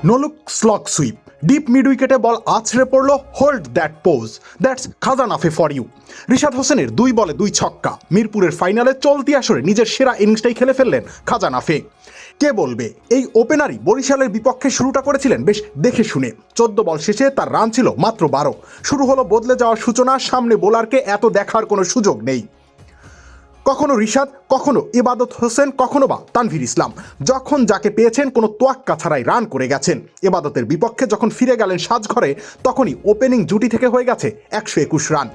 নোলুক slog sweep, deep mid উইকেটে ball আছড়ে পড়ল, hold that pose, that's Ghazanfar for you. Rishad হোসেনের 2 বলে 2 ছক্কা, মিরপুরের ফাইনালে চলতি আসরে নিজের সেরা ইনিংসটাই খেলে ফেললেন খাজানাফে। কে বলবে এই ওপেনারই বরিশালের বিপক্ষে শুরুটা করেছিলেন বেশ দেখে শুনে। 14 বল শেষে তার রান ছিল মাত্র 12। শুরু হলো বদলে যাওয়ার সূচনা, সামনে বোলারকে এত দেখার কোনো সুযোগ নেই। কখনো রিশাদ, কখনো ইবাদত হোসেন, কখনো বা তানভীর ইসলাম, যখন যাকে পেয়েছেন কোনো তোয়াক্কা ছাড়াই রান করে গেছেন। ইবাদতের বিপক্ষে যখন ফিরে গেলেন সাজঘরে, তখনই ওপেনিং জুটি থেকে হয়ে গেছে 121 রান।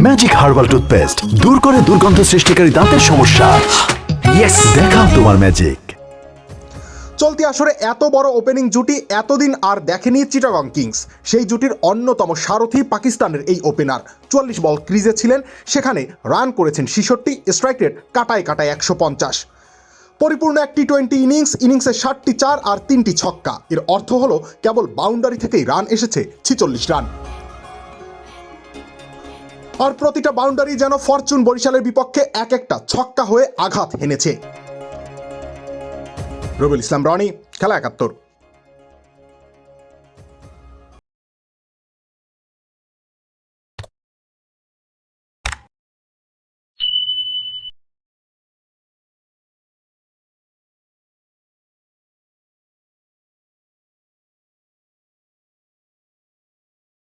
ম্যাজিক হার্বাল টুথপেস্ট দূর করে দুর্গন্ধ সৃষ্টিকারী দাঁতের সমস্যা। ইয়েস, দেখাও তোমার ম্যাজিক। চলতি আসরে এত বড় ওপেনিং জুটি এতদিন আর দেখেনি চিটাগং কিংস। সেই জুটির অন্যতম সারথি পাকিস্তানের এই ওপেনার। 44 বল ক্রিজে ছিলেন, সেখানে রান করেছেন 66, স্ট্রাইক রেট কাটায় কাটায় 150। পরিপূর্ণ এক টি-20 ইনিংসে 7টি 4 আর 3টি ছক্কা। এর অর্থ হলো কেবল বাউন্ডারি থেকেই রান এসেছে 46 রান। আর প্রতিটা বাউন্ডারি যেন ফরচুন বরিশালের বিপক্ষে এক একটা ছক্কা হয়ে আঘাত হেনেছে। রবিউল ইসলাম রনি, খেলা 71।